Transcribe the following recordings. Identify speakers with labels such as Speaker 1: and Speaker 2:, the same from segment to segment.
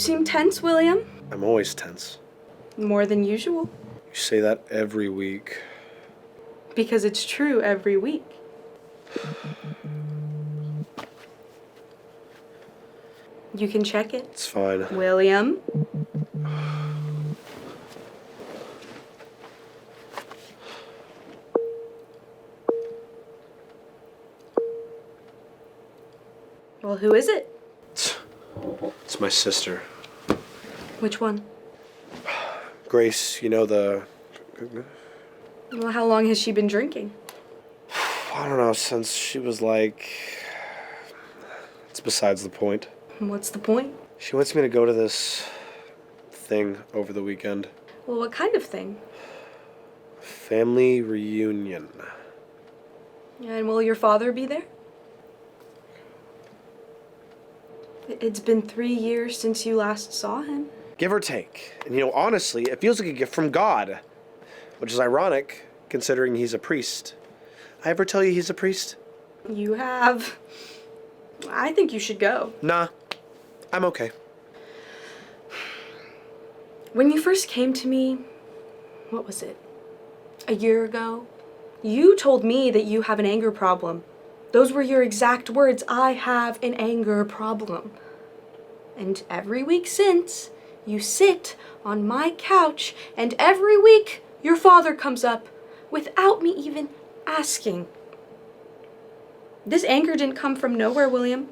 Speaker 1: seem tense, William.
Speaker 2: I'm always tense.
Speaker 1: More than usual.
Speaker 2: You say that every week.
Speaker 1: Because it's true every week. You can check it.
Speaker 2: It's fine.
Speaker 1: William? Well, who is it?
Speaker 2: It's my sister.
Speaker 1: Which one?
Speaker 2: Grace, you know the...
Speaker 1: Well, how long has she been drinking?
Speaker 2: I don't know, since she was like... It's besides the point.
Speaker 1: What's the point?
Speaker 2: She wants me to go to this thing over the weekend.
Speaker 1: Well, what kind of thing?
Speaker 2: Family reunion.
Speaker 1: And will your father be there? It's been 3 years since you last saw him.
Speaker 2: Give or take. And you know, honestly, it feels like a gift from God. Which is ironic, considering he's a priest. I ever tell you he's a priest?
Speaker 1: You have. I think you should go.
Speaker 2: Nah, I'm okay.
Speaker 1: When you first came to me, what was it? A year ago? You told me that you have an anger problem. Those were your exact words. I have an anger problem. And every week since, you sit on my couch, and every week your father comes up without me even asking. This anger didn't come from nowhere, William.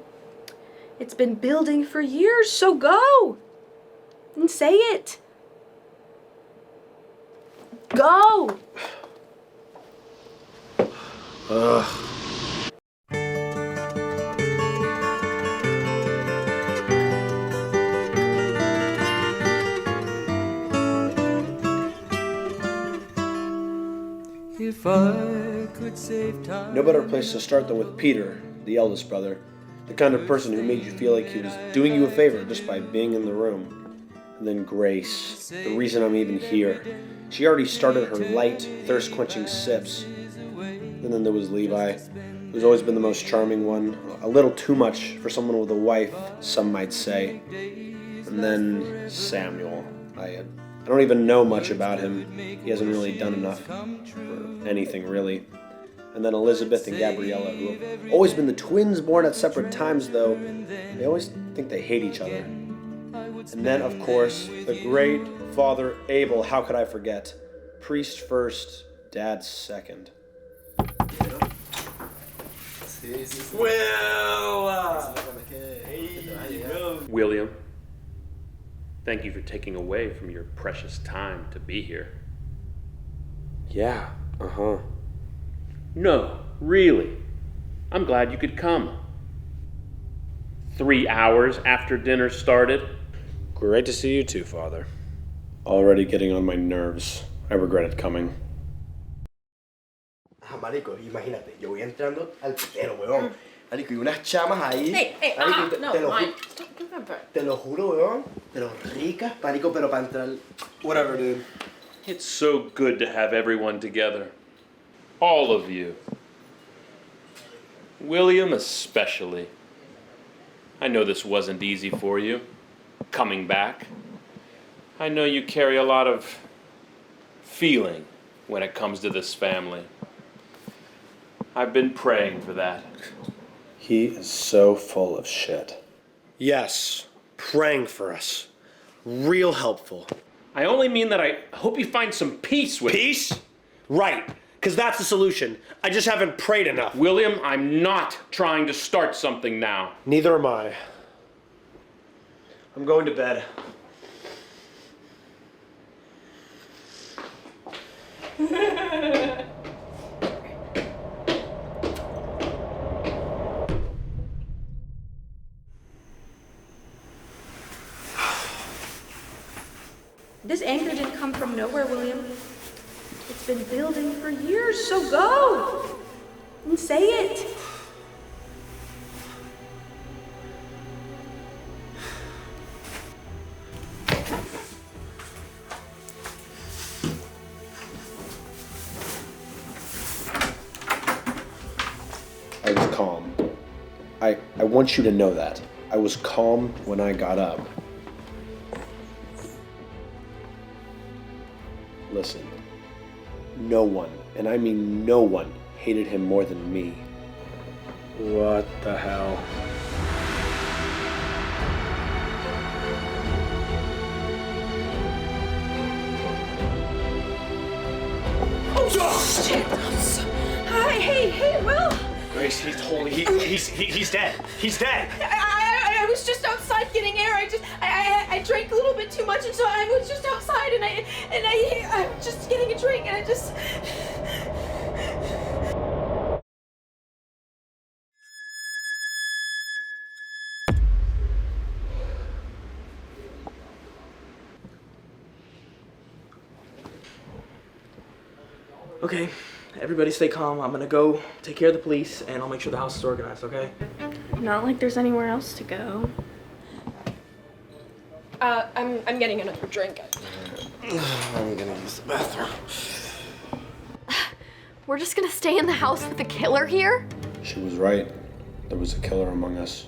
Speaker 1: It's been building for years, so go and say it. Go!
Speaker 2: Ugh.
Speaker 3: If I could save time.
Speaker 2: No better place to start than with Peter, the eldest brother. The kind of person who made you feel like he was doing you a favor just by being in the room. And then Grace, the reason I'm even here. She already started her light, thirst-quenching sips. And then there was Levi, who's always been the most charming one. A little too much for someone with a wife, some might say. And then Samuel. I don't even know much about him. He hasn't really done enough for anything, really. And then Elizabeth and Gabriella, who have always been the twins born at separate times, though. They always think they hate each other. And then, of course, the great Father Abel. How could I forget? Priest first, dad second.
Speaker 4: William, thank you for taking away from your precious time to be here.
Speaker 2: Yeah, uh-huh.
Speaker 4: No, really. I'm glad you could come. 3 hours after dinner started.
Speaker 2: Great to see you too, Father. Already getting on my nerves. I regretted coming.
Speaker 5: Ah, marico, imagínate, yo voy entrando al putero, weón. Marico, y unas chamas ahí.
Speaker 6: Hey,
Speaker 5: marico,
Speaker 6: no,
Speaker 5: te lo
Speaker 6: Mike. Remember.
Speaker 5: te lo juro, weón. Pero ricas, marico, pero para entrar.
Speaker 2: Whatever, dude.
Speaker 4: It's so good to have everyone together. All of you. William especially. I know this wasn't easy for you, coming back. I know you carry a lot of feeling when it comes to this family. I've been praying for that.
Speaker 2: He is so full of shit. Yes, praying for us. Real helpful.
Speaker 4: I only mean that I hope you find some peace with
Speaker 2: Peace? Right, because that's the solution. I just haven't prayed enough.
Speaker 4: William, I'm not trying to start something now.
Speaker 2: Neither am I. I'm going to bed.
Speaker 1: This anger didn't come from nowhere, William. It's been building for years, so go and say it.
Speaker 2: I was calm. I want you to know that. I was calm when I got up. Listen, no one, and I mean no one, hated him more than me.
Speaker 6: What the hell?
Speaker 1: Oh, shit! Hi, hey, Will!
Speaker 6: Grace, he's dead. He's dead.
Speaker 1: I was just outside getting air. I drank a little bit too much, and so I was just outside, and I'm just getting a drink, and I just.
Speaker 7: Okay, everybody stay calm. I'm gonna go take care of the police, and I'll make sure the house is organized, okay?
Speaker 8: Not like there's anywhere else to go.
Speaker 1: I'm getting another drink.
Speaker 5: I'm gonna use the bathroom.
Speaker 8: We're just gonna stay in the house with the killer here?
Speaker 2: She was right. There was a killer among us.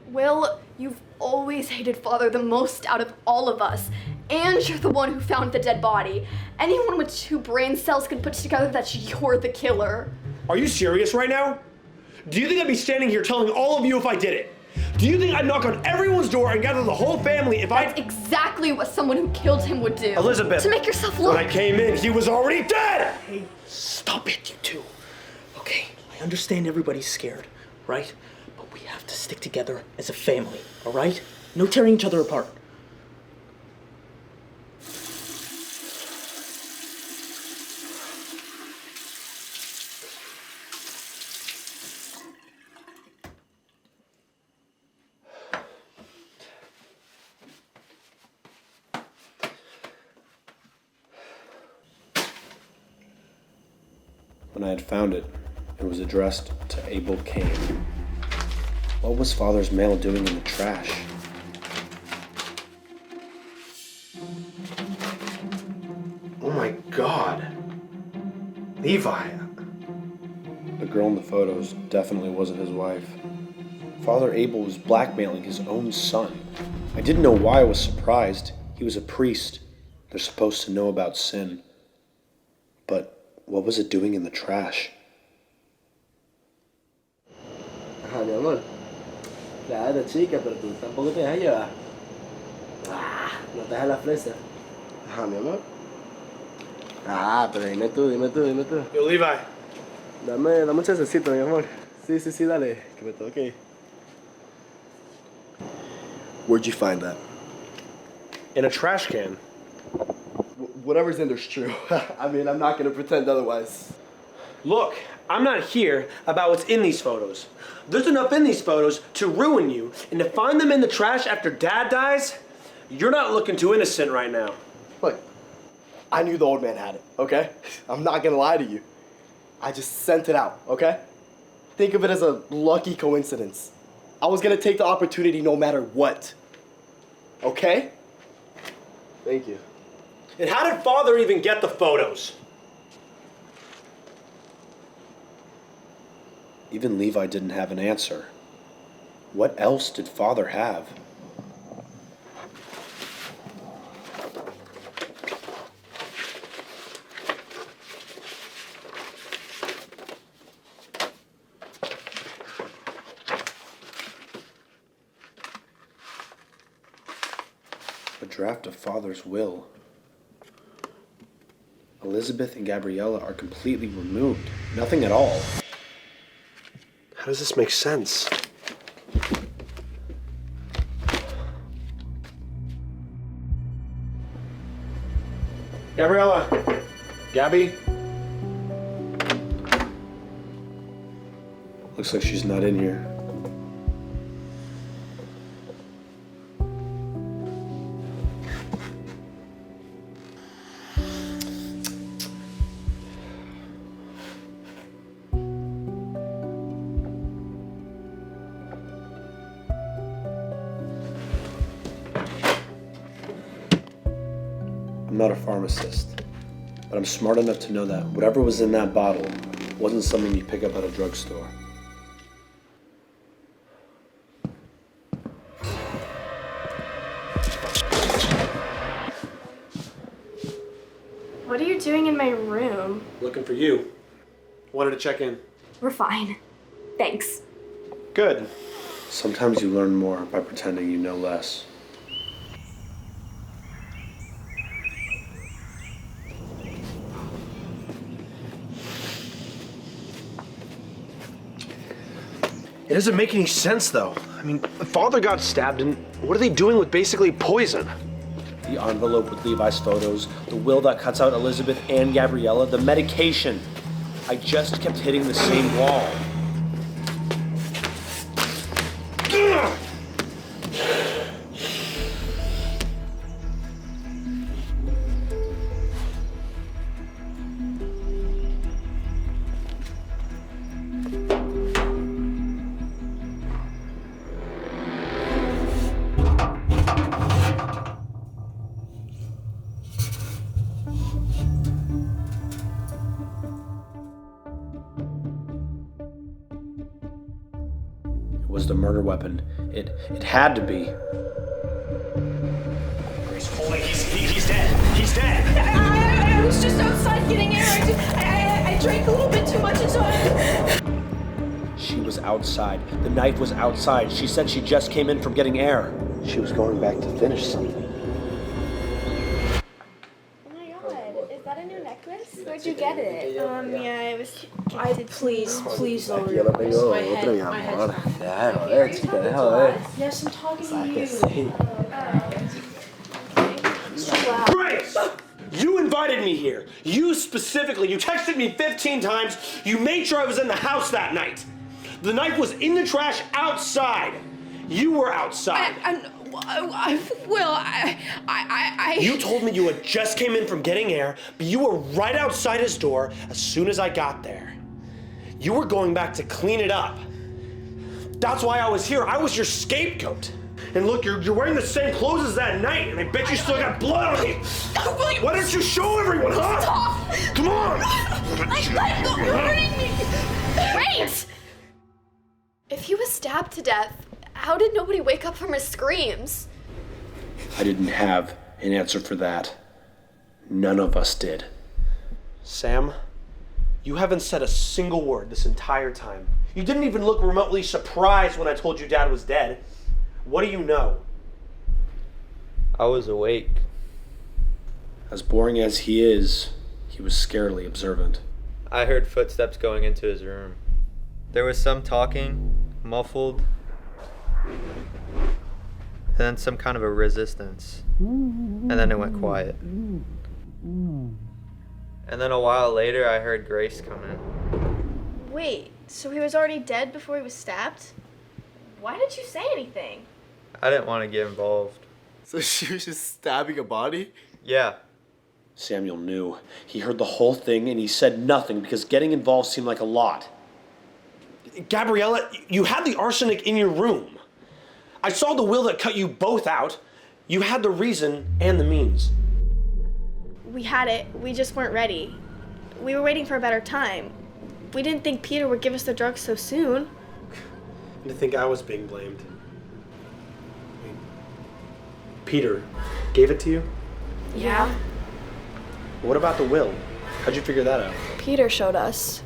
Speaker 8: Will, you've always hated Father the most out of all of us. And you're the one who found the dead body. Anyone with 2 brain cells can put together that you're the killer.
Speaker 6: Are you serious right now? Do you think I'd be standing here telling all of you if I did it? Do you think I'd knock on everyone's door and gather the whole family if
Speaker 8: That's exactly what someone who killed him would do.
Speaker 6: Elizabeth!
Speaker 8: To make yourself look.
Speaker 6: When I came in, he was already dead!
Speaker 7: Hey, stop it, you two. Okay, I understand everybody's scared, right? But we have to stick together as a family, all right? No tearing each other apart.
Speaker 2: When I had found it, it was addressed to Abel Kane. What was Father's mail doing in the trash?
Speaker 6: Oh my God. Levi.
Speaker 2: The girl in the photos definitely wasn't his wife. Father Abel was blackmailing his own son. I didn't know why I was surprised. He was a priest. They're supposed to know about sin. But what was it doing in the trash?
Speaker 5: Ajá, mi amor. Claro, chica, pero tú tampoco te dejas llevar. No te dejas la fresa. Ajá, mi amor. Pero dime tú.
Speaker 6: Yo, Levi.
Speaker 5: Dame un chancecito, mi amor. Sí, dale, que me tengo que ir. Where'd you find that?
Speaker 6: In a trash can.
Speaker 5: Whatever's in there's true. I mean, I'm not gonna pretend otherwise.
Speaker 6: Look, I'm not here about what's in these photos. There's enough in these photos to ruin you, and to find them in the trash after Dad dies, you're not looking too innocent right now.
Speaker 5: Look, I knew the old man had it, okay? I'm not gonna lie to you. I just sent it out, okay? Think of it as a lucky coincidence. I was gonna take the opportunity no matter what. Okay? Thank you.
Speaker 6: And how did Father even get the photos?
Speaker 2: Even Levi didn't have an answer. What else did Father have? A draft of Father's will. Elizabeth and Gabriella are completely removed. Nothing at all.
Speaker 6: How does this make sense? Gabriella! Gabby?
Speaker 2: Looks like she's not in here. I'm not a pharmacist, but I'm smart enough to know that whatever was in that bottle wasn't something you pick up at a drugstore.
Speaker 1: What are you doing in my room?
Speaker 6: Looking for you. Wanted to check in.
Speaker 8: We're fine. Thanks.
Speaker 6: Good.
Speaker 2: Sometimes you learn more by pretending you know less.
Speaker 6: It doesn't make any sense, though. I mean, Father got stabbed, and what are they doing with basically poison?
Speaker 2: The envelope with Levi's photos, the will that cuts out Elizabeth and Gabriella, the medication. I just kept hitting the same wall. It was the murder weapon. It had to be.
Speaker 6: He's dead. He's dead.
Speaker 1: I was just outside getting air. I drank a little bit too much and so
Speaker 2: She was outside. The knife was outside. She said she just came in from getting air.
Speaker 5: She was going back to finish something.
Speaker 8: Oh my god, is that a new necklace? Where'd you get it? Yeah, it was.
Speaker 1: Please lower your voice. My head's Yes, I'm talking to you.
Speaker 6: Grace! You invited me here. You specifically. You texted me 15 times. You made sure I was in the house that night. The knife was in the trash outside. You were outside. You told me you had just came in from getting air, but you were right outside his door as soon as I got there. You were going back to clean it up. That's why I was here. I was your scapegoat. And look, you're wearing the same clothes as that night, and I bet you still got blood on you. Why don't you show everyone, huh?
Speaker 8: Stop!
Speaker 6: Come on!
Speaker 8: You're hurting me! Wait! If he was stabbed to death, how did nobody wake up from his screams?
Speaker 2: I didn't have an answer for that. None of us did.
Speaker 6: Sam, you haven't said a single word this entire time. You didn't even look remotely surprised when I told you Dad was dead. What do you know?
Speaker 3: I was awake.
Speaker 2: As boring as he is, he was scarily observant.
Speaker 3: I heard footsteps going into his room. There was some talking, muffled, and then some kind of a resistance. And then it went quiet. And then a while later, I heard Grace come in.
Speaker 8: Wait, so he was already dead before he was stabbed? Why didn't you say anything?
Speaker 3: I didn't want to get involved.
Speaker 5: So she was just stabbing a body?
Speaker 3: Yeah,
Speaker 2: Samuel knew. He heard the whole thing and he said nothing because getting involved seemed like a lot.
Speaker 6: Gabriella, you had the arsenic in your room. I saw the will that cut you both out. You had the reason and the means.
Speaker 8: We had it, we just weren't ready. We were waiting for a better time. We didn't think Peter would give us the drugs so soon.
Speaker 6: And to think I was being blamed. Peter gave it to you?
Speaker 8: Yeah.
Speaker 6: What about the will? How'd you figure that out?
Speaker 8: Peter showed us.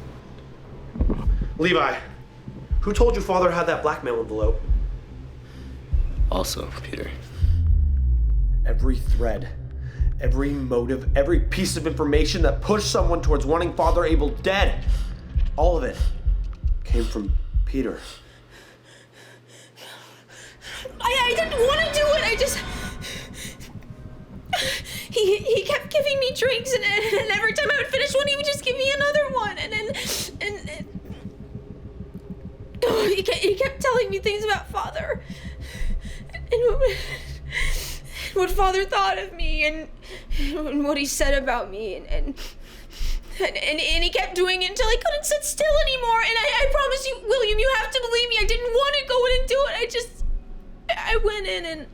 Speaker 6: Levi, who told you Father had that blackmail envelope?
Speaker 5: Also, Peter.
Speaker 2: Every thread, every motive, every piece of information that pushed someone towards wanting Father Abel dead, all of it came from Peter.
Speaker 1: I didn't want to do it. I just. He kept giving me drinks, and every time I would finish one, he would just give me another one, and he kept telling me things about Father, and what Father thought of me, and what he said about me, and he kept doing it until I couldn't sit still anymore. And I promise you, William, you have to believe me. I didn't want to go in and do it. I went in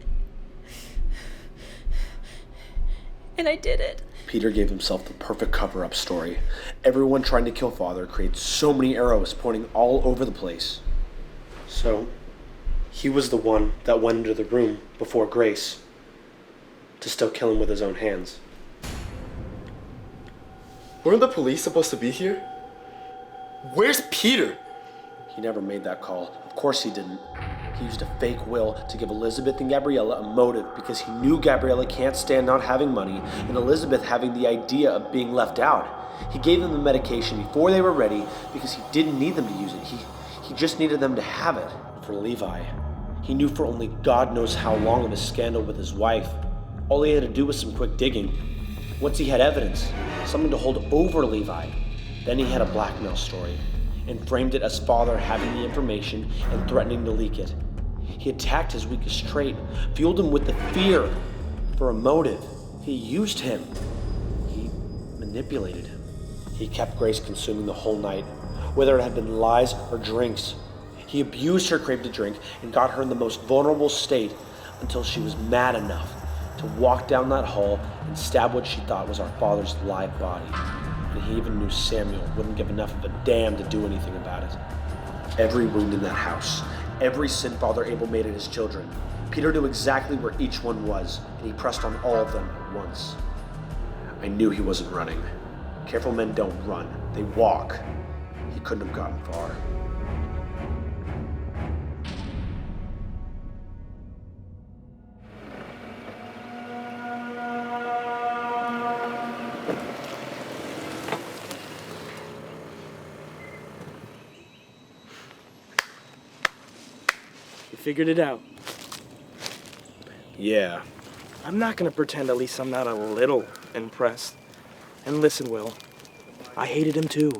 Speaker 1: and I did it.
Speaker 2: Peter gave himself the perfect cover-up story. Everyone trying to kill Father created so many arrows pointing all over the place.
Speaker 6: So, he was the one that went into the room before Grace to still kill him with his own hands.
Speaker 5: Weren't the police supposed to be here? Where's Peter?
Speaker 2: He never made that call. Of course he didn't. He used a fake will to give Elizabeth and Gabriella a motive because he knew Gabriella can't stand not having money and Elizabeth having the idea of being left out. He gave them the medication before they were ready because he didn't need them to use it. He just needed them to have it. For Levi, he knew for only God knows how long of a scandal with his wife. All he had to do was some quick digging. Once he had evidence, something to hold over Levi, then he had a blackmail story and framed it as father having the information and threatening to leak it. He attacked his weakest trait, fueled him with the fear for a motive. He used him. He manipulated him. He kept Grace consuming the whole night, whether it had been lies or drinks. He abused her crave to drink and got her in the most vulnerable state until she was mad enough to walk down that hall and stab what she thought was our father's live body. And he even knew Samuel wouldn't give enough of a damn to do anything about it. Every wound in that house, every sin Father Abel made at his children, Peter knew exactly where each one was, and he pressed on all of them at once. I knew he wasn't running. Careful men don't run, they walk. He couldn't have gotten far.
Speaker 7: You figured it out.
Speaker 2: Yeah.
Speaker 7: I'm not gonna pretend at least I'm not a little impressed. And listen, Will, I hated him too.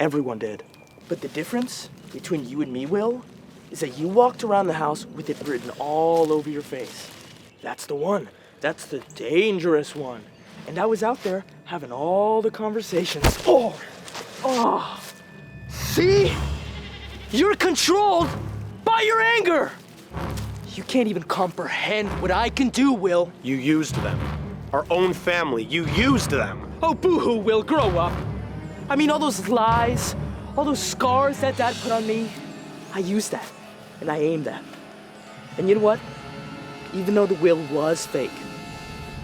Speaker 7: Everyone did. But the difference between you and me, Will, is that you walked around the house with it written all over your face. That's the one. That's the dangerous one. And I was out there having all the conversations. Oh, see? You're controlled by your anger. You can't even comprehend what I can do, Will.
Speaker 6: You used them. Our own family, you used them.
Speaker 7: Oh, boo-hoo, Will, grow up. I mean, all those lies, all those scars that Dad put on me, I used that, and I aimed at. And you know what? Even though the will was fake,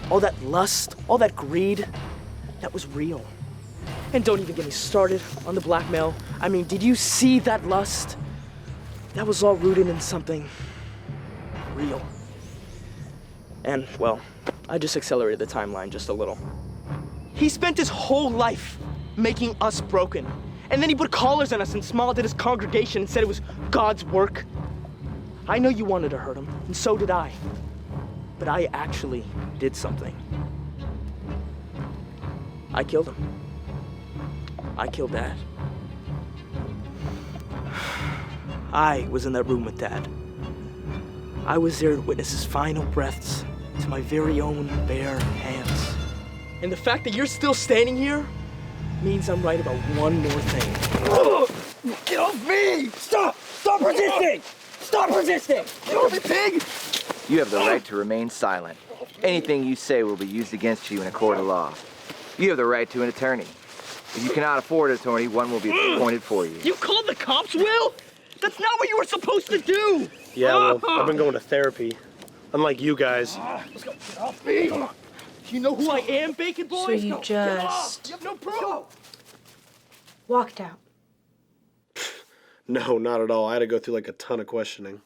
Speaker 7: all that lust, all that greed, that was real. And don't even get me started on the blackmail. I mean, did you see that lust? That was all rooted in something real. And, well, I just accelerated the timeline just a little. He spent his whole life making us broken. And then he put collars on us and smiled at his congregation and said it was God's work. I know you wanted to hurt him, and so did I. But I actually did something. I killed him. I killed Dad. I was in that room with Dad. I was there to witness his final breaths to my very own bare hands. And the fact that you're still standing here means I'm right about one more thing. Get off me! Stop! Stop resisting! Stop resisting! Get off me, pig!
Speaker 9: You have the right to remain silent. Anything you say will be used against you in a court of law. You have the right to an attorney. If you cannot afford an attorney, one will be appointed for you.
Speaker 7: You called the cops, Will? That's not what you were supposed to do!
Speaker 6: Yeah, well, I've been going to therapy. Unlike you guys.
Speaker 7: Let's go. Get off me! You know who I am, Bacon Boy?
Speaker 1: So you just
Speaker 7: You have no proof!
Speaker 1: walked out.
Speaker 2: No, not at all. I had to go through like a ton of questioning.